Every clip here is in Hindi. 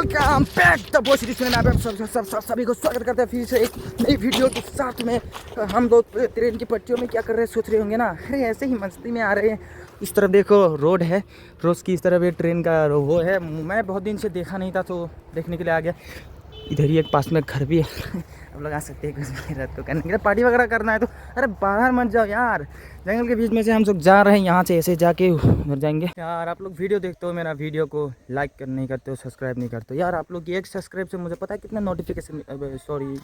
वेलकम बैक द बॉस में आप सभी को स्वागत करते हैं फिर से एक नई वीडियो के साथ में। हम लोग ट्रेन की पट्टियों में क्या कर रहे हैं सोच रहे होंगे ना। अरे ऐसे ही मस्ती में आ रहे हैं। इस तरफ देखो रोड है, रोज की इस तरफ ये ट्रेन का वो है। मैं बहुत दिन से देखा नहीं था तो देखने के लिए आ गया। इधर ही एक पास में घर भी है आप लोग आ सकते हैं कुछ भी रात को करने के लिए, पार्टी वगैरह करना है तो। अरे बाहर मत जाओ यार, जंगल के बीच में से हम लोग जा रहे हैं, यहाँ से ऐसे जाके उधर जाएंगे। यार आप लोग वीडियो देखते हो, मेरा वीडियो को लाइक नहीं करते हो, सब्सक्राइब नहीं करते हो यार। आप लोग की एक सब्सक्राइब से मुझे पता है कितना नोटिफिकेशन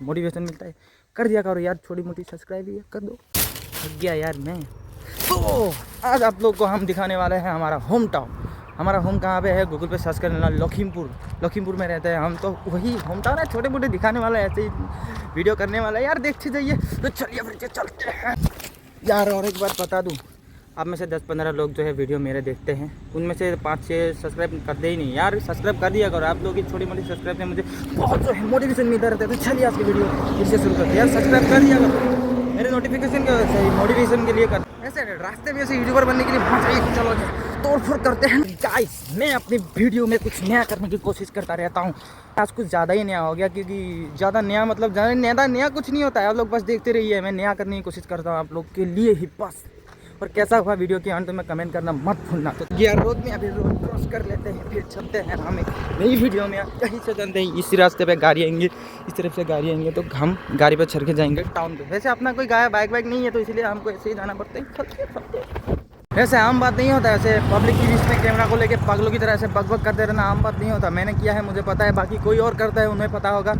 मोटिवेशन मिलता है। कर दिया करो यार, छोटी मोटी सब्सक्राइब ही कर दो। थक गया यार मैं तो। आज आप लोग को हम दिखाने वाले हैं हमारा होम टाउन। हमारा होम कहाँ पे है, गूगल पे सर्च कर लेना, लखीमपुर में रहते हैं हम। तो वही होम टाउन है, छोटे मोटे दिखाने वाला है, ऐसे ही वीडियो करने वाला है यार। देखते जाइए तो चलिए फिर चलते हैं यार। और एक बात बता दूँ, आप में से 10-15 लोग जो है वीडियो मेरे देखते हैं, उनमें से 5-6 सब्सक्राइब करते ही नहीं यार। सब्सक्राइब कर दिया करो, आप लोग की छोटी मोटी सब्सक्राइब से मुझे बहुत जो है मोटिवेशन मिलता रहता है। तो चलिए आज की वीडियो फिर से शुरू करते हैं यार। सब्सक्राइब कर दिया करो, मेरे नोटिफिकेशन के सही मोटिवेशन के लिए कर। ऐसे रास्ते में ऐसे यूट्यूबर बनने के लिए बहुत चाहिए। चलो तोड़ फोड़ करते हैं गाइस। मैं अपनी वीडियो में कुछ नया करने की कोशिश करता रहता हूँ। आज कुछ ज़्यादा ही नया हो गया, क्योंकि ज़्यादा नया मतलब ज़्यादा नया कुछ नहीं होता है। आप लोग बस देखते रहिए, मैं नया करने की कोशिश करता हूँ आप लोग के लिए ही बस। और कैसा हुआ वीडियो के अंत में कमेंट करना मत भूलना। तो ये रोड में अभी रोड क्रॉस कर लेते हैं, फिर चलते हैं हम एक नई वीडियो में। कहीं से चलते हैं, इसी रास्ते पे गाड़ी आएंगी, इस तरफ से गाड़ी आएंगे तो हम गाड़ी पर चढ़ के जाएंगे टाउन पे। वैसे अपना कोई बाइक नहीं है तो इसलिए हमको ऐसे ही जाना पड़ता है। वैसे आम बात नहीं होता ऐसे पब्लिक के बीच में कैमरा को लेके पागलों की तरह ऐसे बकबक करते रहना आम बात नहीं होता। मैंने किया है, मुझे पता है, बाकी कोई और करता है उन्हें पता होगा।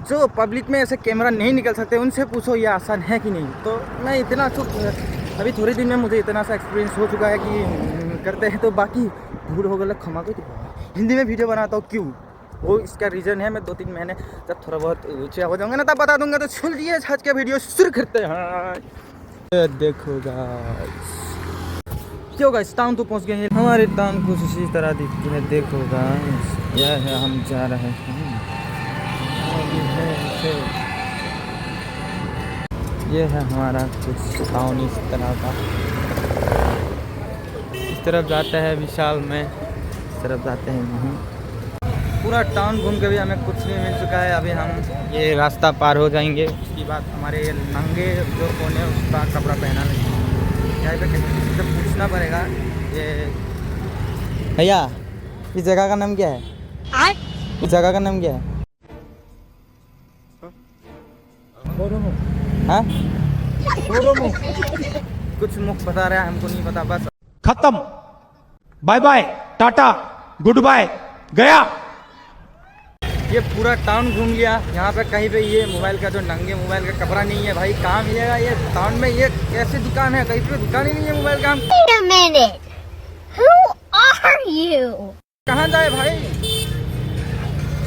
जो पब्लिक में ऐसे कैमरा नहीं निकल सकते उनसे पूछो ये आसान है कि नहीं। तो मैं इतना अभी थोड़े दिन में मुझे इतना सा एक्सपीरियंस हो चुका है कि करते हैं। तो बाकी भूल हो गया क्षमा को हिंदी में वीडियो बनाता हूँ क्यों, वो इसका रीज़न है। मैं 2-3 महीने जब थोड़ा बहुत ऊँचा हो जाऊँगा ना तब बता दूंगा। तो सुनिए आज के वीडियो शुरू करते हैं। देखो गाइस, क्यों गाइस टाउन तो पहुंच गए हैं। हमारे टाउन कुछ इसी तरह दिखती है। देखो गाइस, यह है हम जा रहे हैं। ये है हमारा कुछ टाउन इस तरह का। इस तरफ जाता है विशाल में, इस तरफ जाते हैं नहीं। पूरा टाउन घूम के भी हमें कुछ नहीं मिल चुका है। अभी हम ये रास्ता पार हो जाएंगे, उसके बाद हमारे ये नंगे जो कोने उसका कपड़ा पहना लेंगे। यहाँ पे किसी से पूछना पड़ेगा। ये भैया इस जगह का नाम क्या है? इस जगह का नाम क्या है? हाँ? कुछ मुख बता रहा है, हमको नहीं पता। बस खत्म, bye bye, tata, goodbye, गया। ये पूरा टाउन घूम लिया। यहाँ पे कहीं पे ये मोबाइल का जो नंगे मोबाइल का कपड़ा नहीं है भाई, कहाँ मिलेगा ये टाउन में? ये कैसे दुकान है? कहीं पे दुकान ही नहीं है मोबाइल का। कहाँ जाए भाई?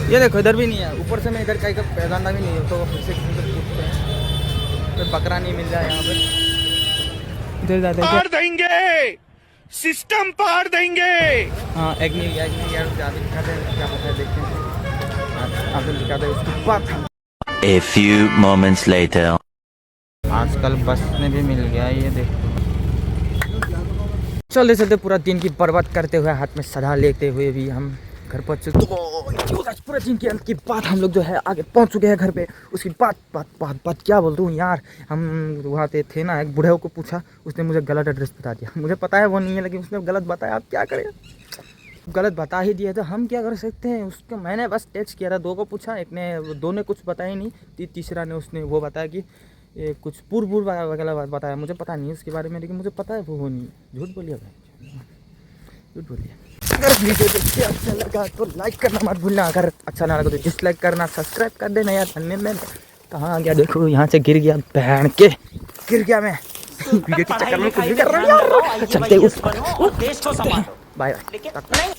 ये देखो इधर भी नहीं है, ऊपर से मैं इधर कहीं का पहचानता भी नहीं है। तो फिर से पूछते हैं तो बकरा नहीं मिल रहा है यहाँ पे। इधर जाते हैं, पार देंगे, सिस्टम पार देंगे। हाँ एक नहीं यार ज़्यादा दिखाते हैं, क्या पता है, देखते हैं आपको दिखाते हैं उसके बाद। A few moments later. आजकल बस में भी मिल गया ये देखो। चलते चलते पूरा दिन की बर्बाद करते हुए, हाथ में सदा लेते हुए भी हम घर पहुँच चुके। तो पूरा दिन के अंत के बाद हम लोग जो है आगे पहुँच चुके हैं घर पे। उसकी बात क्या बोलता हूँ यार। हम वहाँ पे थे ना, एक बूढ़े को पूछा, उसने मुझे गलत एड्रेस बता दिया। मुझे पता है वो नहीं है, लेकिन उसने गलत बताया। आप क्या करें, गलत बता ही दिया तो हम क्या कर सकते हैं। उसको मैंने बस टेक्स्ट किया था, 2 को पूछा, एक ने 2 ने कुछ बताया नहीं, तीसरा ने उसने वो बताया कि ये कुछ पूर्व वगैरह बताया। मुझे पता नहीं उसके बारे में, लेकिन मुझे पता है वो नहीं। झूठ बोलिए भाई, झूठ बोलिए। अगर वीडियो देखते अच्छा लगा तो लाइक करना मत भूलना, अगर अच्छा ना लगा तो डिसलाइक करना, सब्सक्राइब कर देना यार। मैं कहाँ आ गया देखो, यहाँ से गिर गया, बहन के गिर गया मैं वीडियो के चक्कर में कुछ भी कर रहा हूँ यार। चलते बाय बाय।